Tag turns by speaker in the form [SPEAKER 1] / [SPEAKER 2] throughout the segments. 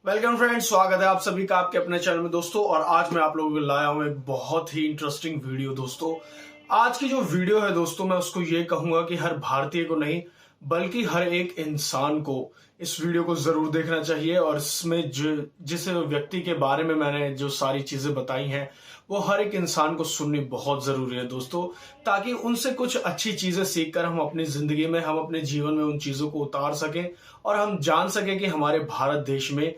[SPEAKER 1] Welcome friends, स्वागत है आप सभी का आपके अपने चैनल में दोस्तों। और आज मैं आप लोगों को लाया हूं एक बहुत ही इंटरेस्टिंग वीडियो दोस्तों। आज की जो वीडियो है दोस्तों, मैं उसको ये कहूंगा कि हर भारतीय को नहीं बल्कि हर एक इंसान को इस वीडियो को जरूर देखना चाहिए। और इसमें जिस व्यक्ति के बारे में मैंने जो सारी चीजें बताई हैं वो हर एक इंसान को सुननी बहुत जरूरी है दोस्तों, ताकि उनसे कुछ अच्छी चीजें सीखकर हम अपनी जिंदगी में, हम अपने जीवन में उन चीजों को उतार सकें और हम जान सकें कि हमारे भारत देश में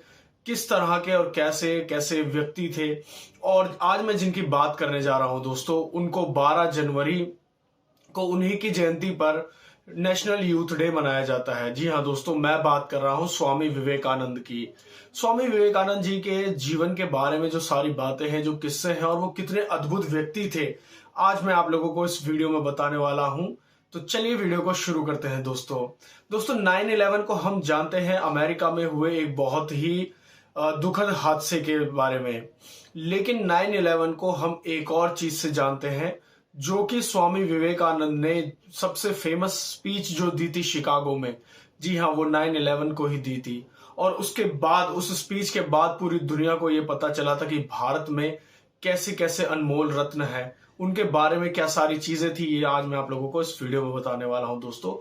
[SPEAKER 1] किस तरह के और कैसे कैसे व्यक्ति थे। और आज मैं जिनकी बात करने जा रहा हूं दोस्तों, उनको 12 जनवरी को उन्हीं की जयंती पर नेशनल यूथ डे मनाया जाता है। जी हाँ दोस्तों, मैं बात कर रहा हूं स्वामी विवेकानंद की। स्वामी विवेकानंद जी के जीवन के बारे में जो सारी बातें हैं, जो किस्से हैं और वो कितने अद्भुत व्यक्ति थे, आज मैं आप लोगों को इस वीडियो में बताने वाला हूं। तो चलिए वीडियो को शुरू करते हैं दोस्तों 9/11 को हम जानते हैं अमेरिका में हुए एक बहुत ही दुखद हादसे के बारे में। लेकिन 9/11 को हम एक और चीज से जानते हैं, जो कि स्वामी विवेकानंद ने सबसे फेमस स्पीच जो दी थी शिकागो में। जी हाँ, वो 9/11 को ही दी थी। और उसके बाद, उस स्पीच के बाद पूरी दुनिया को ये पता चला था कि भारत में कैसे कैसे अनमोल रत्न है, उनके बारे में क्या सारी चीजें थी। ये आज मैं आप लोगों को इस वीडियो में बताने वाला हूं दोस्तों।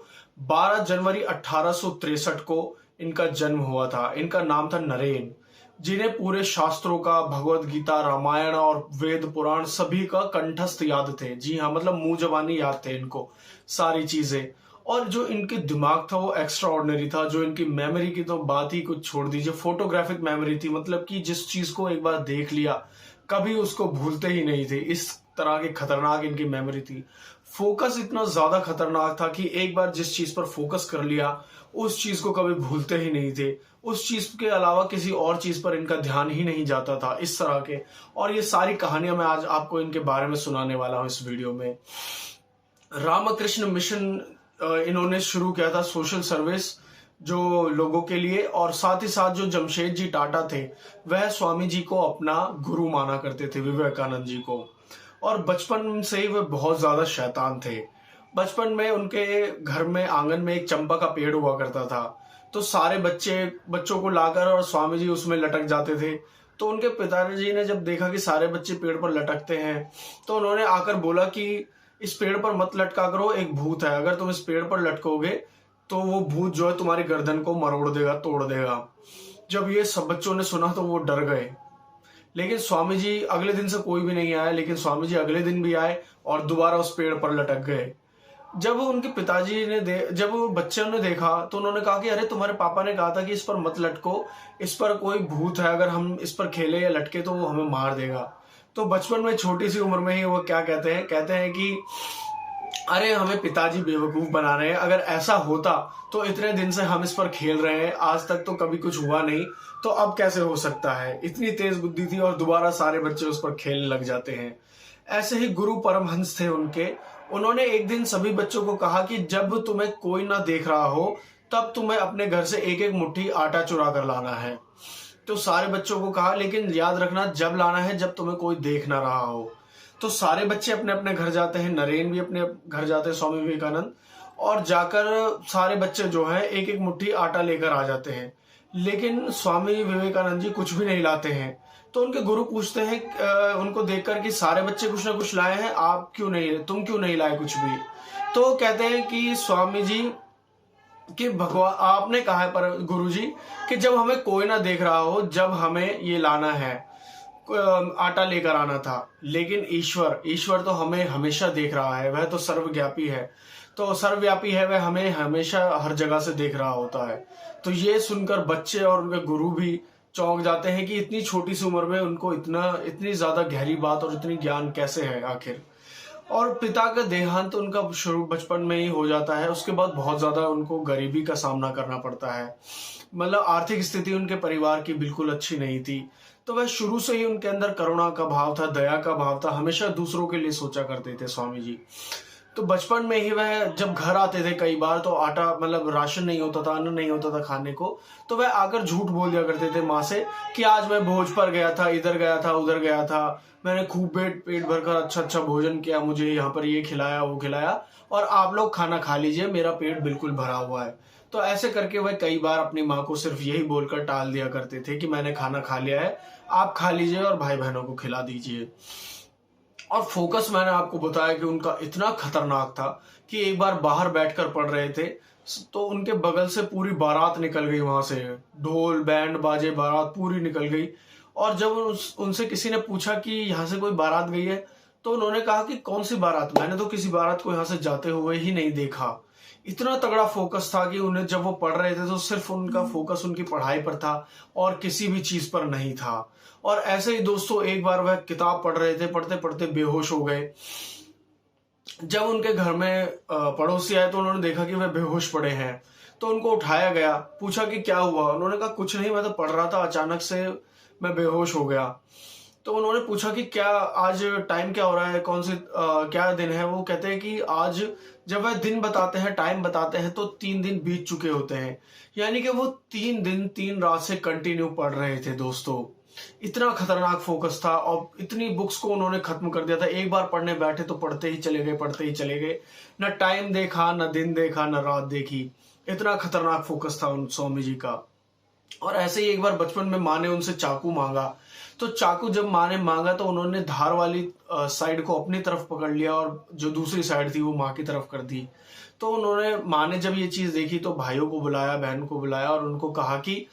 [SPEAKER 1] 12 जनवरी 1863 को इनका जन्म हुआ था। इनका नाम था नरेन, जिन्हें पूरे शास्त्रों का, भगवत गीता, रामायण और वेद पुराण सभी का कंठस्थ याद थे। जी हाँ, मतलब मुंह जबानी याद थे इनको सारी चीजें। और जो इनके दिमाग था वो एक्स्ट्रा ऑर्डिनरी था। जो इनकी मेमोरी की तो बात ही कुछ छोड़ दीजिए, फोटोग्राफिक मेमोरी थी। मतलब कि जिस चीज को एक बार देख लिया कभी उसको भूलते ही नहीं थे। इस तरह की खतरनाक इनकी मेमोरी थी। फोकस इतना ज्यादा खतरनाक था कि एक बार जिस चीज पर फोकस कर लिया उस चीज को कभी भूलते ही नहीं थे। उस चीज के अलावा किसी और चीज पर इनका ध्यान ही नहीं जाता था, इस तरह के। और ये सारी कहानियां मैं आज आपको इनके बारे में सुनाने वाला हूं इस वीडियो में। रामकृष्ण मिशन इन्होंने शुरू किया था, सोशल सर्विस जो लोगों के लिए। और साथ ही साथ जो जमशेद जी टाटा थे, वह स्वामी जी को अपना गुरु माना करते थे, विवेकानंद जी को। और बचपन से ही वे बहुत ज्यादा शैतान थे। बचपन में उनके घर में आंगन में एक चंपा का पेड़ हुआ करता था। तो सारे बच्चों को लाकर और स्वामी जी उसमें लटक जाते थे। तो उनके पिताजी ने जब देखा कि सारे बच्चे पेड़ पर लटकते हैं, तो उन्होंने आकर बोला कि इस पेड़ पर मत लटका करो, एक भूत है। अगर तुम इस पेड़ पर लटकोगे तो वो भूत जो है तुम्हारी गर्दन को मरोड़ देगा, तोड़ देगा। जब ये सब बच्चों ने सुना तो वो डर गए। लेकिन स्वामी जी अगले दिन से कोई भी नहीं आया। लेकिन स्वामी जी अगले दिन भी आए और दोबारा उस पेड़ पर लटक गए। जब उनके पिताजी ने जब बच्चों ने देखा तो उन्होंने कहा कि अरे, तुम्हारे पापा ने कहा था कि इस पर मत लटको, इस पर कोई भूत है, अगर हम इस पर खेले या लटके तो वो हमें मार देगा। तो बचपन में छोटी सी उम्र में ही वो क्या कहते हैं कि अरे, हमें पिताजी बेवकूफ बना रहे हैं। अगर ऐसा होता तो इतने दिन से हम इस पर खेल रहे हैं, आज तक तो कभी कुछ हुआ नहीं, तो अब कैसे हो सकता है। इतनी तेज बुद्धि थी और दोबारा सारे बच्चे उस पर खेलने लग जाते हैं। ऐसे ही गुरु परमहंस थे उनके। उन्होंने एक दिन सभी बच्चों को कहा कि जब तुम्हें कोई ना देख रहा हो तब तुम्हें अपने घर से एक एक मुट्ठी आटा चुरा कर लाना है। तो सारे बच्चों को कहा, लेकिन याद रखना जब लाना है जब तुम्हें कोई देख ना रहा हो। तो सारे बच्चे अपने अपने घर जाते हैं। नरेन भी अपने घर जाते हैं, स्वामी विवेकानंद। और जाकर सारे बच्चे जो है एक एक मुट्ठी आटा लेकर आ जाते हैं। लेकिन स्वामी विवेकानंद जी कुछ भी नहीं लाते हैं। तो उनके गुरु पूछते हैं उनको देखकर कि सारे बच्चे कुछ ना कुछ लाए हैं, तुम क्यों नहीं लाए कुछ भी। तो कहते हैं कि स्वामी जी कि भगवान आपने कहा है, पर गुरु जी, कि जब हमें कोई ना देख रहा हो, जब हमें ये लाना है, आटा लेकर आना था। लेकिन ईश्वर तो हमें हमेशा देख रहा है, वह तो सर्वव्यापी है। तो सर्वव्यापी है, वह हमें हमेशा हर जगह से देख रहा होता है। तो ये सुनकर बच्चे और उनके गुरु भी चौंक जाते हैं कि इतनी छोटी सी उम्र में उनको इतनी ज्यादा गहरी बात और इतनी ज्ञान कैसे है आखिर। और पिता का देहांत उनका शुरू बचपन में ही हो जाता है। उसके बाद बहुत ज्यादा उनको गरीबी का सामना करना पड़ता है। मतलब आर्थिक स्थिति उनके परिवार की बिल्कुल अच्छी नहीं थी। तो वह शुरू से ही उनके अंदर करुणा का भाव था, दया का भाव था। हमेशा दूसरों के लिए सोचा करते थे स्वामी जी। तो बचपन में ही वह जब घर आते थे कई बार, तो आटा मतलब राशन नहीं होता था, अन्न नहीं होता था खाने को, तो वह आकर झूठ बोल दिया करते थे माँ से कि आज मैं भोज पर गया था, इधर गया था, उधर गया था, मैंने खूब पेट भरकर अच्छा भोजन किया, मुझे यहाँ पर ये खिलाया वो खिलाया, और आप लोग खाना खा लीजिए, मेरा पेट बिल्कुल भरा हुआ है। तो ऐसे करके वह कई बार अपनी माँ को सिर्फ यही बोलकर टाल दिया करते थे कि मैंने खाना खा लिया है, आप खा लीजिए और भाई बहनों को खिला दीजिए। और फोकस मैंने आपको बताया कि उनका इतना खतरनाक था कि एक बार बाहर बैठकर पढ़ रहे थे तो उनके बगल से पूरी बारात निकल गई, वहां से ढोल बैंड बाजे बारात पूरी निकल गई। और जब उनसे किसी ने पूछा कि यहाँ से कोई बारात गई है, तो उन्होंने कहा कि कौन सी बारात, मैंने तो किसी बारात को यहाँ से जाते हुए ही नहीं देखा। इतना तगड़ा फोकस था कि उन्हें जब वो पढ़ रहे थे तो सिर्फ उनका फोकस उनकी पढ़ाई पर था और किसी भी चीज पर नहीं था। और ऐसे ही दोस्तों एक बार वह किताब पढ़ रहे थे, पढ़ते पढ़ते बेहोश हो गए। जब उनके घर में पड़ोसी आए तो उन्होंने देखा कि वह बेहोश पड़े हैं, तो उनको उठाया गया, पूछा कि क्या हुआ। उन्होंने कहा कुछ नहीं, मैं तो पढ़ रहा था, अचानक से मैं बेहोश हो गया। तो उन्होंने पूछा कि क्या आज टाइम क्या हो रहा है, कौन सी क्या दिन है। वो कहते हैं कि आज जब वह दिन बताते हैं, टाइम बताते हैं, तो 3 दिन बीत चुके होते हैं। यानी कि वो 3 दिन 3 रात से कंटिन्यू पढ़ रहे थे दोस्तों। इतना खतरनाक फोकस था और इतनी बुक्स को उन्होंने खत्म कर दिया था। एक बार पढ़ने बैठे तो पढ़ते ही चले गए, पढ़ते ही चले गए, न टाइम देखा, न दिन देखा, न रात देखी। इतना खतरनाक फोकस था उन स्वामी जी का। और ऐसे ही एक बार बचपन में माँ ने उनसे चाकू मांगा, तो चाकू जब माँ ने मांगा तो उन्होंने धार वाली साइड को अपनी तरफ पकड़ लिया और जो दूसरी साइड थी वो माँ की तरफ कर दी। तो उन्होंने, माँ ने जब ये चीज देखी तो भाइयों को बुलाया, बहन को बुलाया और उनको कहा कि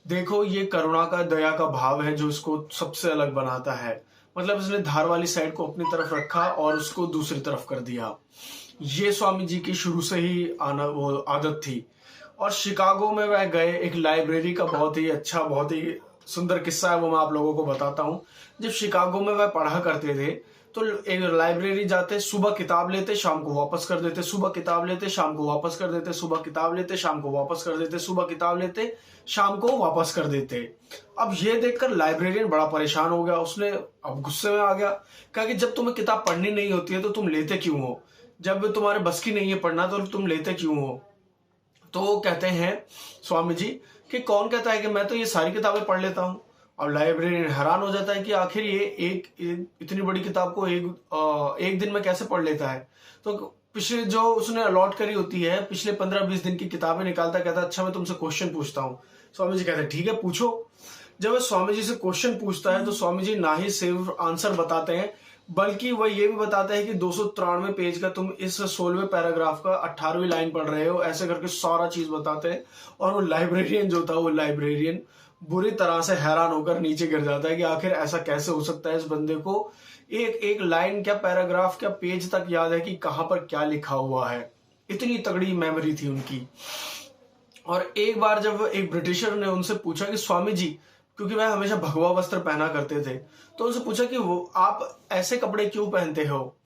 [SPEAKER 1] देखो ये करुणा का, दया का भाव है जो इसको सबसे अलग बनाता है। मतलब इसने धार वाली साइड को अपनी तरफ रखा और उसको दूसरी तरफ कर दिया। ये स्वामी जी की शुरू से ही आना वो आदत थी। और शिकागो में वह गए, एक लाइब्रेरी का बहुत ही अच्छा, बहुत ही सुंदर किस्सा है, वो मैं आप लोगों को बताता हूँ। जब शिकागो में वह पढ़ा करते थे तो एक लाइब्रेरी जाते, सुबह किताब लेते, शाम को वापस कर देते, सुबह किताब लेते, शाम को वापस कर देते, सुबह किताब लेते, शाम को वापस कर देते, सुबह किताब लेते, शाम को वापस कर देते। अब ये देखकर लाइब्रेरियन बड़ा परेशान हो गया, उसने अब गुस्से में आ गया, कहा कि जब तुम्हें किताब पढ़नी नहीं होती है तो तुम लेते क्यों हो, जब तुम्हारे बस की नहीं है पढ़ना तो तुम लेते क्यों हो। तो वो कहते हैं स्वामी जी कि कौन कहता है कि मैं तो ये सारी किताबें पढ़ लेता हूँ। और लाइब्रेरियन हैरान हो जाता है कि आखिर ये एक इतनी बड़ी किताब को एक दिन में कैसे पढ़ लेता है। तो पिछले जो उसने अलॉट करी होती है, पिछले 15-20 दिन की किताबें निकालता, कहता अच्छा मैं तुमसे क्वेश्चन पूछता हूँ। स्वामी जी कहते हैं ठीक है पूछो। जब वह स्वामी जी से क्वेश्चन पूछता है तो स्वामी जी ना ही सिर्फ आंसर बताते हैं बल्कि वह ये भी बताते हैं कि 293 पेज का तुम इस 16वें पैराग्राफ का 18वीं लाइन पढ़ रहे हो, ऐसे करके सारा चीज बताते हैं। और वो लाइब्रेरियन जो था, वो लाइब्रेरियन बुरी तरह से हैरान होकर नीचे गिर जाता है कि आखिर ऐसा कैसे हो सकता है, इस बंदे को एक एक लाइन क्या, पैराग्राफ क्या, पेज तक याद है कि कहां पर क्या लिखा हुआ है। इतनी तगड़ी मेमोरी थी उनकी। और एक बार जब एक ब्रिटिशर ने उनसे पूछा कि स्वामी जी, क्योंकि वह हमेशा भगवा वस्त्र पहना करते थे, तो उनसे पूछा कि वो आप ऐसे कपड़े क्यों पहनते हो,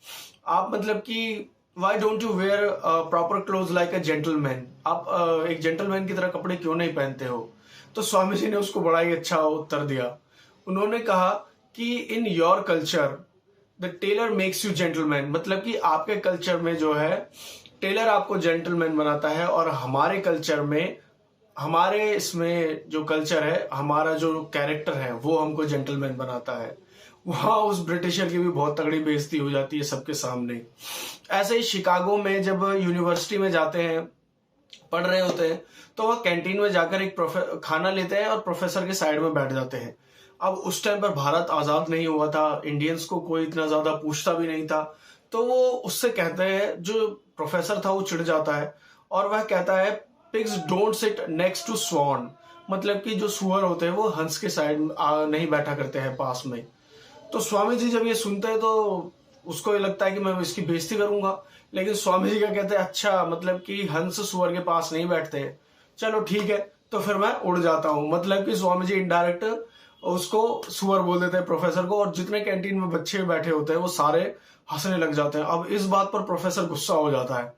[SPEAKER 1] आप मतलब कि why don't you wear proper cloth like a gentleman, आप एक जेंटलमैन की तरह कपड़े क्यों नहीं पहनते हो। तो स्वामी जी ने उसको बड़ा ही अच्छा उत्तर दिया। उन्होंने कहा कि in your culture the tailor makes you gentleman, मतलब कि आपके कल्चर में जो है टेलर आपको जेंटलमैन बनाता है, और हमारे कल्चर में, हमारे इसमें जो कल्चर है, हमारा जो कैरेक्टर है वो हमको जेंटलमैन बनाता है। वहां उस ब्रिटिशर की भी बहुत तगड़ी बेइज्जती हो जाती है सबके सामने। ऐसे ही शिकागो में जब यूनिवर्सिटी में जाते हैं, पढ़ रहे होते हैं, तो वह कैंटीन में जाकर एक खाना लेते हैं और प्रोफेसर के साइड में बैठ जाते हैं। अब उस टाइम पर भारत आजाद नहीं हुआ था, इंडियंस को कोई इतना ज्यादा पूछता भी नहीं था। तो वो उससे कहते हैं, जो प्रोफेसर था वो चिढ़ जाता है और वह कहता है pigs don't sit next to swan, मतलब कि जो सुअर होते हैं वो हंस के साइड नहीं बैठा करते हैं पास में। तो स्वामी जी जब ये सुनते हैं तो उसको ये लगता है कि मैं इसकी बेइज्जती करूंगा, लेकिन स्वामी जी क्या कहते हैं, अच्छा मतलब कि हंस सुअर के पास नहीं बैठते, चलो ठीक है, तो फिर मैं उड़ जाता हूं। मतलब कि स्वामी जी इनडायरेक्ट उसको सुअर बोल देते हैं प्रोफेसर को, और जितने कैंटीन में बच्चे बैठे होते हैं वो सारे हंसने लग जाते हैं। अब इस बात पर प्रोफेसर गुस्सा हो जाता है।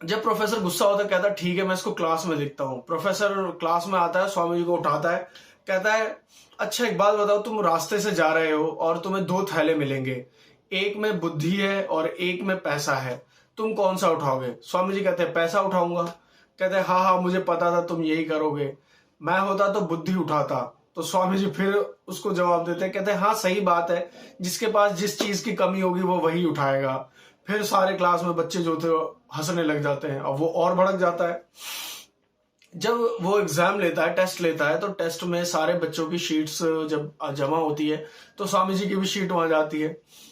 [SPEAKER 1] जब प्रोफेसर गुस्सा होता है, कहता है ठीक है मैं इसको क्लास में देखता हूँ। प्रोफेसर क्लास में आता है, स्वामी जी को उठाता है, कहता है अच्छा एक बात बताओ, तुम रास्ते से जा रहे हो और तुम्हें 2 थैले मिलेंगे, एक में बुद्धि है और एक में पैसा है, तुम कौन सा उठाओगे। स्वामी जी कहते हैं पैसा उठाऊंगा। कहते हैं हाँ हाँ मुझे पता था तुम यही करोगे, मैं होता तो बुद्धि उठाता। तो स्वामी जी फिर उसको जवाब देते हैं, कहते हैं हाँ सही बात है, जिसके पास जिस चीज की कमी होगी वो वही उठाएगा। फिर सारे क्लास में बच्चे जो थे हंसने लग जाते हैं। अब वो और भड़क जाता है। जब वो एग्जाम लेता है, टेस्ट लेता है, तो टेस्ट में सारे बच्चों की शीट्स जब जमा होती है तो स्वामी जी की भी शीट वहां जाती है।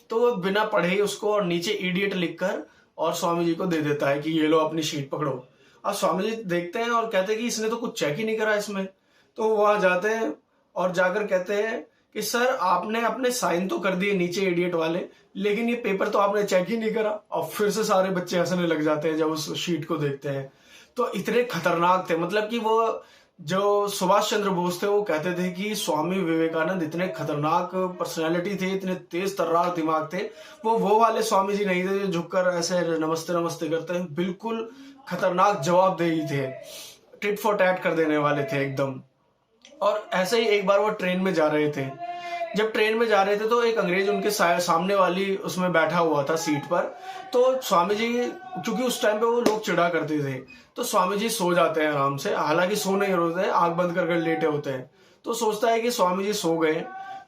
[SPEAKER 1] तो वो बिना पढ़े ही उसको और नीचे इडियट लिखकर और स्वामी जी को दे देता है कि ये लो अपनी शीट पकड़ो। अब स्वामी जी देखते हैं और कहते हैं कि इसने तो कुछ चेक ही नहीं करा इसमें। तो वो वहां जाते हैं और जाकर कहते हैं कि सर आपने अपने साइन तो कर दिए नीचे इडियट वाले, लेकिन ये पेपर तो आपने चेक ही नहीं करा। और फिर से सारे बच्चे हंसने लग जाते हैं जब उस शीट को देखते हैं। तो इतने खतरनाक थे, मतलब कि वो जो सुभाष चंद्र बोस थे वो कहते थे कि स्वामी विवेकानंद इतने खतरनाक पर्सनैलिटी थे, इतने तेज तर्रार दिमाग थे। वो वाले स्वामी जी नहीं थे जो झुककर ऐसे नमस्ते नमस्ते करते हैं। बिल्कुल खतरनाक जवाबदेही थे, टिट फॉर टैट कर देने वाले थे एकदम। और ऐसे ही एक बार वो ट्रेन में जा रहे थे। जब ट्रेन में जा रहे थे तो एक अंग्रेज उनके सामने वाली उसमें बैठा हुआ था सीट पर। तो स्वामी जी, क्योंकि उस टाइम पे वो लोग चिढ़ा करते थे, तो स्वामी जी सो जाते हैं आराम से। हालांकि सो नहीं होते हैं, आंख बंद कर लेटे होते हैं। तो सोचता है कि स्वामी जी सो गए,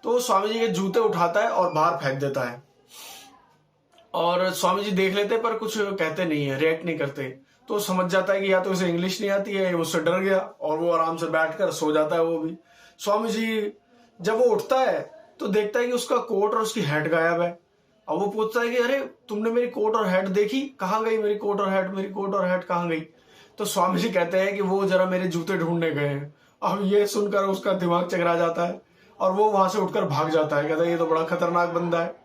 [SPEAKER 1] तो स्वामी जी के जूते उठाता है और बाहर फेंक देता है। और स्वामी जी देख लेते पर कुछ कहते नहीं है, रिएक्ट नहीं करते। तो समझ जाता है कि या तो इसे इंग्लिश नहीं आती है, उससे डर गया, और वो आराम से बैठकर सो जाता है वो भी। स्वामी जी जब वो उठता है तो देखता है कि उसका कोट और उसकी हैट गायब है। अब वो पूछता है कि अरे तुमने मेरी कोट और हैट देखी, कहाँ गई मेरी कोट और हैट, मेरी कोट और हैट कहाँ गई? तो स्वामी जी कहते हैं कि वो जरा मेरे जूते ढूंढने गए हैं। अब ये सुनकर उसका दिमाग चकरा जाता है और वो वहां से उठकर भाग जाता है। कहता है ये तो बड़ा खतरनाक बंदा है।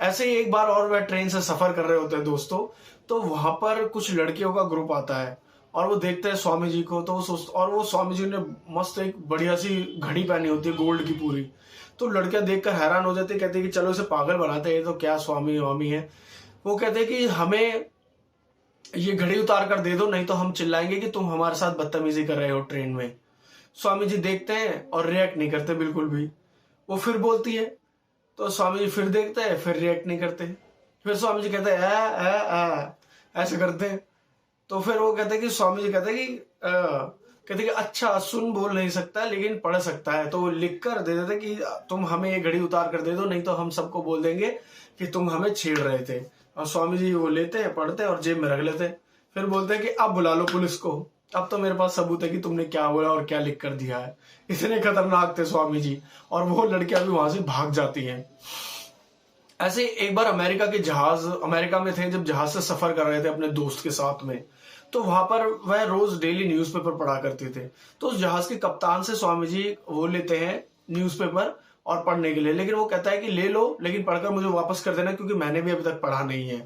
[SPEAKER 1] ऐसे ही एक बार और वह ट्रेन से सफर कर रहे होते हैं दोस्तों, तो वहां पर कुछ लड़कियों का ग्रुप आता है और वो देखते हैं स्वामी जी को। तो वो स्वामी जी ने मस्त एक बढ़िया सी घड़ी पहनी होती है गोल्ड की पूरी। तो लड़कियां देखकर हैरान हो जाती है, कहते हैं कि चलो इसे पागल बनाते हैं, ये तो क्या स्वामी वामी है। वो कहते हैं कि हमें ये घड़ी उतार कर दे दो, नहीं तो हम चिल्लाएंगे कि तुम हमारे साथ बदतमीजी कर रहे हो ट्रेन में। स्वामी जी देखते हैं और रिएक्ट नहीं करते बिल्कुल भी। वो फिर बोलती है तो स्वामी जी फिर देखते हैं, फिर रिएक्ट नहीं करते। फिर स्वामी जी कहते हैं ऐसे करते हैं। तो फिर वो कहते हैं कि स्वामी जी कहते हैं कि अच्छा सुन बोल नहीं सकता लेकिन पढ़ सकता है, तो लिख कर दे देते कि तुम हमें ये घड़ी उतार कर दे दो, नहीं तो हम सबको बोल देंगे कि तुम हमें छेड़ रहे थे। और स्वामी जी वो लेते हैं, पढ़ते हैं और जेब में रख लेते हैं। फिर बोलते हैं कि अब बुला लो पुलिस को, अब तो मेरे पास सबूत है कि तुमने क्या बोला और क्या लिख कर दिया है। इतने खतरनाक थे स्वामी जी। और वो लड़कियां भी वहां से भाग जाती हैं। ऐसे एक बार अमेरिका में थे, जब जहाज से सफर कर रहे थे अपने दोस्त के साथ में, तो वहां पर वह रोज डेली न्यूज़पेपर पढ़ा करते थे। तो उस जहाज के कप्तान से स्वामी जी वो लेते हैं न्यूज़पेपर और पढ़ने के लिए, लेकिन वो कहता है कि ले लो लेकिन पढ़कर मुझे वापस कर देना, क्योंकि मैंने भी अभी तक पढ़ा नहीं है।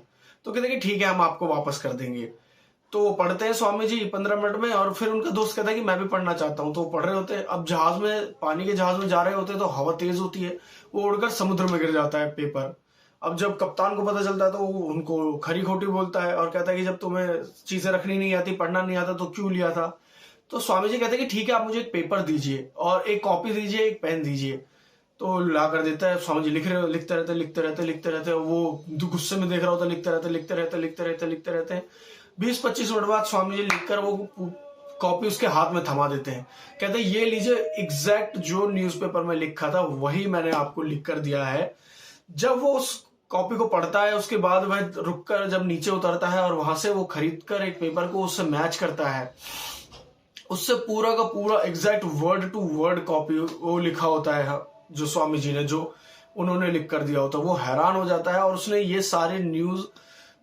[SPEAKER 1] तो कहते हैं कि ठीक है हम आपको वापस कर देंगे। तो वो पढ़ते हैं स्वामी जी 15 मिनट में, और फिर उनका दोस्त कहता है कि मैं भी पढ़ना चाहता हूँ। तो वो पढ़ रहे होते हैं। अब जहाज में, पानी के जहाज में जा रहे होते हैं, तो हवा तेज होती है, वो उड़कर समुद्र में गिर जाता है पेपर। अब जब कप्तान को पता चलता है तो वो उनको खरी खोटी बोलता है और कहता है कि जब तुम्हें चीजें रखनी नहीं आती, पढ़ना नहीं आता, तो क्यों लिया था? तो स्वामी जी कहते हैं कि ठीक है आप मुझे एक पेपर दीजिए और एक कॉपी दीजिए, एक पेन दीजिए। तो ला कर देता है। स्वामी जी लिखते रहते, वो गुस्से में देख रहा होता है, लिखते रहते। 20-25 मिनट बाद स्वामी जी लिखकर वो कॉपी उसके हाथ में थमा देते हैं। कहते हैं ये लीजिए, एग्जैक्ट जो न्यूज़पेपर में लिखा था वही मैंने आपको लिख कर दिया है। जब वो उस कॉपी को पढ़ता है, उसके बाद वह रुककर जब नीचे उतरता है और वहां से वो खरीद कर एक पेपर को उससे मैच करता है, उससे पूरा का पूरा exact word to word copy वो लिखा होता है जो स्वामी जी ने, जो उन्होंने लिख कर दिया होता है। वो हैरान हो जाता है और उसने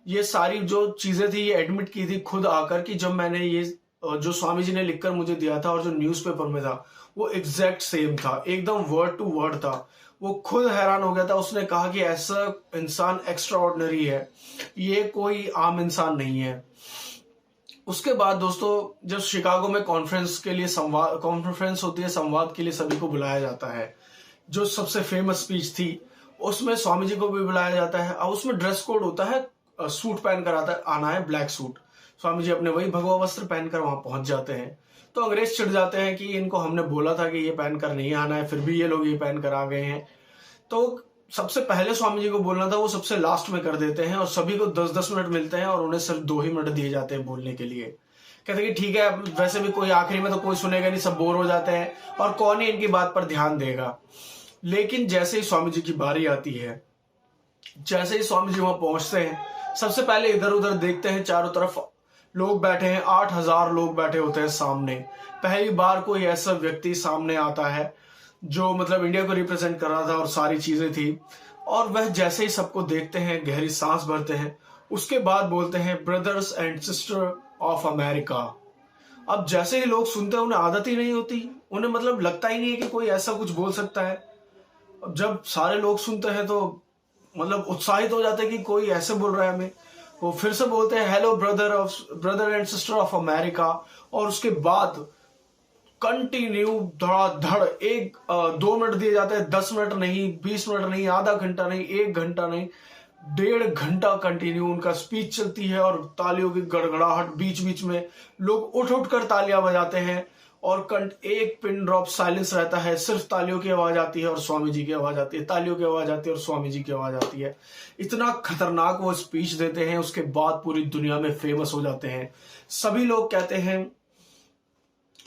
[SPEAKER 1] ये सारी जो चीजें थी ये एडमिट की थी खुद आकर, कि जब मैंने ये जो स्वामी जी ने लिखकर मुझे दिया था और जो न्यूज़पेपर में था वो एग्जैक्ट सेम था, एकदम वर्ड टू वर्ड था। वो खुद हैरान हो गया था। उसने कहा कि ऐसा इंसान एक्स्ट्रा ऑर्डिनरी है, ये कोई आम इंसान नहीं है। उसके बाद दोस्तों जब शिकागो में कॉन्फ्रेंस होती है, संवाद के लिए सभी को बुलाया जाता है। जो सबसे फेमस स्पीच थी उसमें स्वामी जी को भी बुलाया जाता है। और उसमें ड्रेस कोड होता है, सूट पहनकर आना है, ब्लैक सूट। स्वामी जी अपने वही भगवा वस्त्र पहनकर वहां पहुंच जाते हैं। तो अंग्रेज चिढ़ जाते हैं कि इनको हमने बोला था कि ये पहनकर नहीं आना है, फिर भी ये लोग ये पहनकर आ गए हैं। तो सबसे पहले स्वामी जी को बोलना था वो सबसे लास्ट में कर देते हैं, और सभी को 10-10 मिनट मिलते हैं और उन्हें सिर्फ 2 ही मिनट दिए जाते हैं बोलने के लिए। कहते हैं कि ठीक है, वैसे भी कोई आखिरी में तो कोई सुनेगा नहीं, सब बोर हो जाते हैं और कौन ही इनकी बात पर ध्यान देगा। लेकिन जैसे ही स्वामी जी की बारी आती है, जैसे ही स्वामी जी वहां पहुंचते हैं, सबसे पहले इधर उधर देखते हैं, चारों तरफ लोग बैठे हैं, 8,000 लोग बैठे होते हैं सामने। पहली बार कोई ऐसा व्यक्ति सामने आता है जो मतलब इंडिया को रिप्रेजेंट कर रहा था और सारी चीजें थी। और वह जैसे ही सबको देखते हैं, गहरी सांस भरते हैं, उसके बाद बोलते हैं brothers and sister of America. अब जैसे ही लोग सुनते हैं उन्हें आदत ही नहीं होती, उन्हें मतलब लगता ही नहीं है कि कोई ऐसा कुछ बोल सकता है। अब जब सारे लोग सुनते हैं तो मतलब उत्साहित हो जाते हैं कि कोई ऐसे बोल रहा है हमें। वो फिर से बोलते हैं hello brother and sister of America. और उसके बाद कंटिन्यू धड़ाधड़ 1-2 मिनट दिए जाते हैं, 10 मिनट नहीं, 20 मिनट नहीं, आधा घंटा नहीं, 1 घंटा नहीं, 1.5 घंटा कंटिन्यू उनका स्पीच चलती है। और तालियों की गड़गड़ाहट, बीच बीच में लोग उठ उठ कर तालियां बजाते हैं और एक पिन ड्रॉप साइलेंस रहता है, सिर्फ तालियों की आवाज आती है और स्वामी जी की आवाज आती है, तालियों की आवाज आती है और स्वामी जी की आवाज आती है। इतना खतरनाक वो स्पीच देते हैं, उसके बाद पूरी दुनिया में फेमस हो जाते हैं। सभी लोग कहते हैं,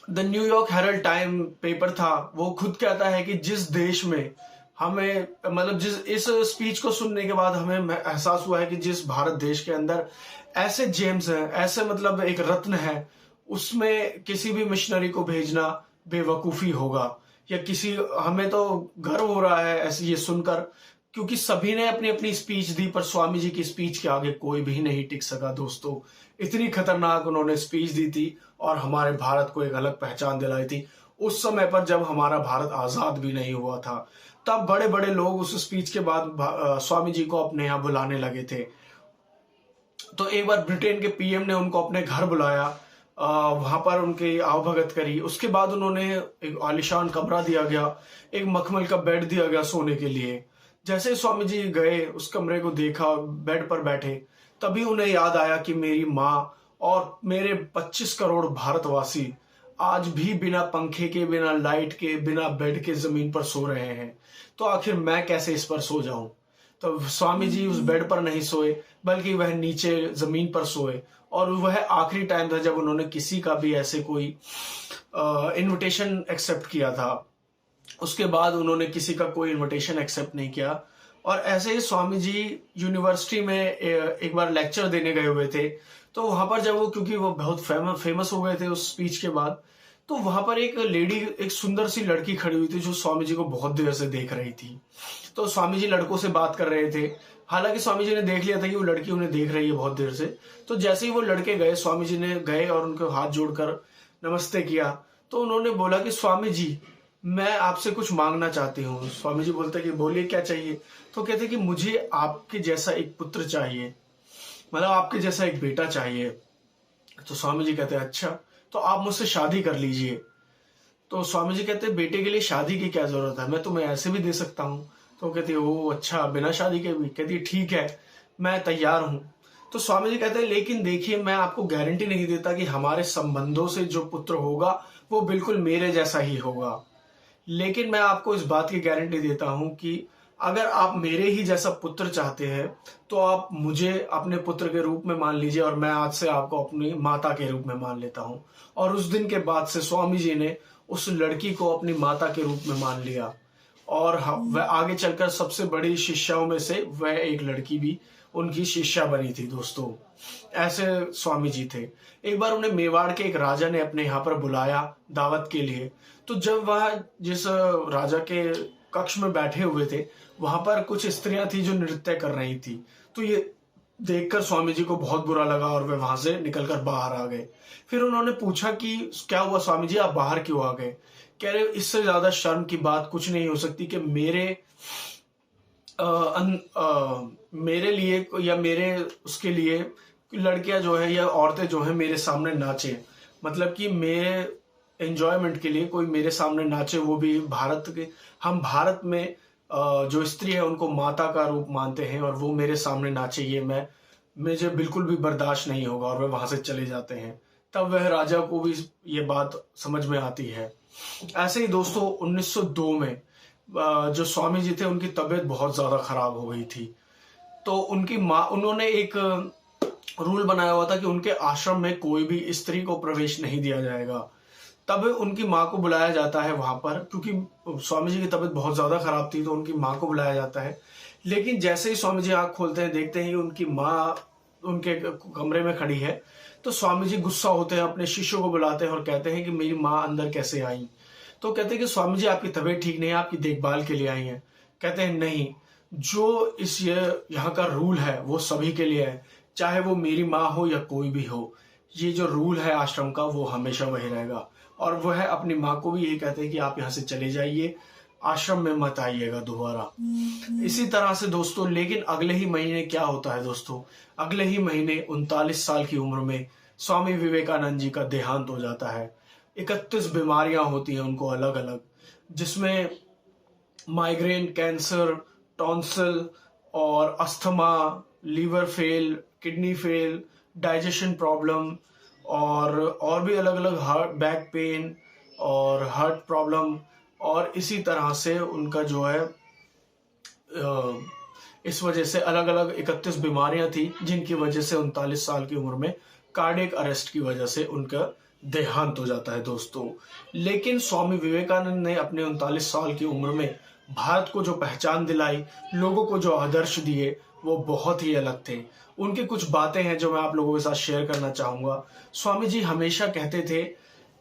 [SPEAKER 1] the New York Herald time paper था, वो खुद कहता है कि जिस देश में हमें मतलब जिस इस स्पीच को सुनने के बाद हमें एहसास हुआ है कि जिस भारत देश के अंदर ऐसे जेम्स हैं, ऐसे मतलब एक रत्न है, उसमें किसी भी मिशनरी को भेजना बेवकूफी होगा। या किसी हमें तो गर्व हो रहा है ऐसे ये सुनकर, क्योंकि सभी ने अपनी अपनी स्पीच दी, पर स्वामी जी की स्पीच के आगे कोई भी नहीं टिक सका दोस्तों। इतनी खतरनाक उन्होंने स्पीच दी थी और हमारे भारत को एक अलग पहचान दिलाई थी उस समय पर, जब हमारा भारत आजाद भी नहीं हुआ था। तब बड़े बड़े लोग उस स्पीच के बाद स्वामी जी को अपने यहाँ बुलाने लगे थे। तो एक बार ब्रिटेन के पीएम ने उनको अपने घर बुलाया, वहां पर उनकी आवभगत करी। उसके बाद उन्होंने एक आलिशान कमरा दिया गया, एक मखमल का बेड दिया गया सोने के लिए। जैसे स्वामी जी गए, उस कमरे को देखा, बेड पर बैठे, तभी उन्हें याद आया कि मेरी माँ और मेरे 25 करोड़ भारतवासी आज भी बिना पंखे के, बिना लाइट के, बिना बेड के जमीन पर सो रहे हैं, तो आखिर मैं कैसे इस पर सो जाऊं। तो स्वामी जी उस बेड पर नहीं सोए, बल्कि वह नीचे जमीन पर सोए। और वह आखिरी टाइम था जब उन्होंने किसी का भी ऐसे कोई इनविटेशन एक्सेप्ट किया था। उसके बाद उन्होंने किसी का कोई इनविटेशन एक्सेप्ट नहीं किया। और ऐसे ही स्वामी जी यूनिवर्सिटी में एक बार लेक्चर देने गए हुए थे। तो वहां पर जब वो, क्योंकि वो बहुत फेमस हो गए थे उस स्पीच के बाद, तो वहां पर एक लेडी, एक सुंदर सी लड़की खड़ी हुई थी जो स्वामी जी को बहुत देर से देख रही थी। तो स्वामी जी लड़कों से बात कर रहे थे, हालांकि स्वामी जी ने देख लिया था कि वो लड़की उन्हें देख रही है बहुत देर से। तो जैसे ही वो लड़के गए, स्वामी जी ने गए और उनको हाथ जोड़कर नमस्ते किया। तो उन्होंने बोला कि स्वामी जी, मैं आपसे कुछ मांगना चाहती हूँ। स्वामी जी बोलते कि बोलिए क्या चाहिए। तो कहते कि मुझे आपके जैसा एक पुत्र चाहिए, मतलब आपके जैसा एक बेटा चाहिए। तो स्वामी जी कहते हैं अच्छा, तो आप मुझसे शादी कर लीजिए। तो स्वामी जी कहते हैं बेटे के लिए शादी की क्या जरूरत है, मैं तुम्हें ऐसे भी दे सकता हूँ। तो कहती है ओ अच्छा, बिना शादी के भी। कहती है ठीक है, मैं तैयार हूँ। तो स्वामी जी कहते हैं लेकिन देखिए, मैं आपको गारंटी नहीं देता कि हमारे संबंधों से जो पुत्र होगा वो बिल्कुल मेरे जैसा ही होगा, लेकिन मैं आपको इस बात की गारंटी देता हूं कि अगर आप मेरे ही जैसा पुत्र चाहते हैं तो आप मुझे अपने पुत्र के रूप में मान लीजिए और मैं आज से आपको अपनी माता के रूप में मान लेता हूं। और उस दिन के बाद से स्वामी जी ने उस लड़की को अपनी माता के रूप में मान लिया। और वह आगे चलकर सबसे बड़ी शिष्याओं में से वह एक लड़की भी उनकी शिष्या बनी थी दोस्तों। ऐसे स्वामी जी थे। एक बार उन्हें मेवाड़ के एक राजा ने अपने यहाँ पर बुलाया दावत के लिए। तो जब वह जिस राजा के कक्ष में बैठे हुए थे, वहां पर कुछ स्त्रियां थी जो नृत्य कर रही थी। तो ये देखकर स्वामी जी को बहुत बुरा लगा और वे वहां से निकलकर बाहर आ गए। फिर उन्होंने पूछा कि क्या हुआ स्वामी जी, आप बाहर क्यों आ गए। कह रहे इससे ज्यादा शर्म की बात कुछ नहीं हो सकती कि मेरे लिए या मेरे उसके लिए लड़कियां जो है या औरतें जो है मेरे सामने नाचे, मतलब कि मेरे एंजॉयमेंट के लिए कोई मेरे सामने नाचे, वो भी भारत के। हम भारत में जो स्त्री है उनको माता का रूप मानते हैं और वो मेरे सामने नाचे, ये मुझे बिल्कुल भी बर्दाश्त नहीं होगा। और वे वहां से चले जाते हैं। तब वह राजा को भी ये बात समझ में आती है। ऐसे ही दोस्तों 1902 में जो स्वामी जी थे उनकी तबीयत बहुत ज्यादा खराब हो गई थी। तो उनकी माँ, उन्होंने एक रूल बनाया हुआ था कि उनके आश्रम में कोई भी स्त्री को प्रवेश नहीं दिया जाएगा। तब उनकी माँ को बुलाया जाता है वहां पर, क्योंकि स्वामी जी की तबीयत बहुत ज्यादा खराब थी तो उनकी माँ को बुलाया जाता है। लेकिन जैसे ही स्वामी जी आंख खोलते हैं, देखते हैं कि उनकी माँ उनके कमरे में खड़ी है, तो स्वामी जी गुस्सा होते हैं, अपने शिष्यों को बुलाते हैं और कहते हैं कि मेरी माँ अंदर कैसे आई। तो कहते हैं कि स्वामी जी आपकी तबीयत ठीक नहीं है, आपकी देखभाल के लिए आई हैं। कहते हैं नहीं, जो इस यहाँ का रूल है वो सभी के लिए है, चाहे वो मेरी माँ हो या कोई भी हो। ये जो रूल है आश्रम का वो हमेशा वही रहेगा। और वो है अपनी माँ को भी यही कहते हैं कि आप यहाँ से चले जाइए, आश्रम में मत आइएगा दोबारा। इसी तरह से दोस्तों, लेकिन अगले ही महीने क्या होता है दोस्तों, अगले ही महीने 39 साल की उम्र में स्वामी विवेकानंद जी का देहांत हो जाता है। 31 बीमारियां होती हैं उनको अलग अलग, जिसमें माइग्रेन, कैंसर, टॉन्सिल और asthma, liver fail, kidney fail, digestion problem और भी अलग अलग हार्ट, बैक पेन और हार्ट प्रॉब्लम। और इसी तरह से उनका जो है इस वजह से अलग अलग 31 बीमारियां थी, जिनकी वजह से 39 साल की उम्र में कार्डियक अरेस्ट की वजह से उनका देहांत हो जाता है दोस्तों। लेकिन स्वामी विवेकानंद ने अपने 39 साल की उम्र में भारत को जो पहचान दिलाई, लोगों को जो आदर्श दिए, वो बहुत ही अलग थे। उनकी कुछ बातें हैं जो मैं आप लोगों के साथ शेयर करना चाहूंगा। स्वामी जी हमेशा कहते थे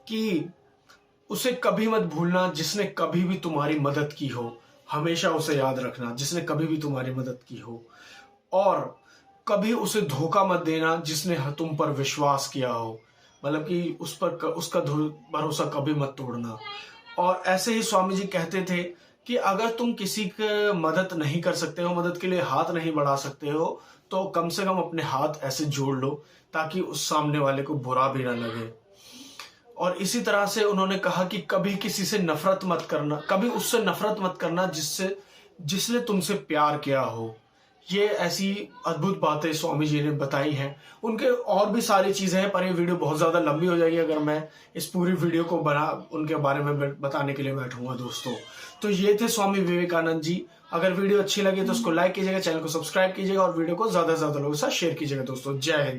[SPEAKER 1] कि उसे कभी मत भूलना जिसने कभी भी तुम्हारी मदद की हो, हमेशा उसे याद रखना जिसने कभी भी तुम्हारी मदद की हो। और कभी उसे धोखा मत देना जिसने तुम पर विश्वास किया हो, मतलब कि उसका भरोसा कभी मत तोड़ना। और ऐसे ही स्वामी जी कहते थे कि अगर तुम किसी की मदद नहीं कर सकते हो, मदद के लिए हाथ नहीं बढ़ा सकते हो, तो कम से कम अपने हाथ ऐसे जोड़ लो ताकि उस सामने वाले को बुरा भी ना लगे। और इसी तरह से उन्होंने कहा कि कभी किसी से नफरत मत करना, कभी उससे नफरत मत करना जिसने तुमसे प्यार किया हो। ये ऐसी अद्भुत बातें स्वामी जी ने बताई हैं। उनके और भी सारी चीजें हैं, पर ये वीडियो बहुत ज्यादा लंबी हो जाएगी अगर मैं इस पूरी वीडियो को उनके बारे में बताने के लिए बैठूंगा दोस्तों। तो ये थे स्वामी विवेकानंद जी। अगर वीडियो अच्छी लगी तो उसको लाइक कीजिएगा, चैनल को सब्सक्राइब कीजिएगा और वीडियो को ज्यादा से ज्यादा लोगों के साथ शेयर कीजिएगा दोस्तों। जय हिंद।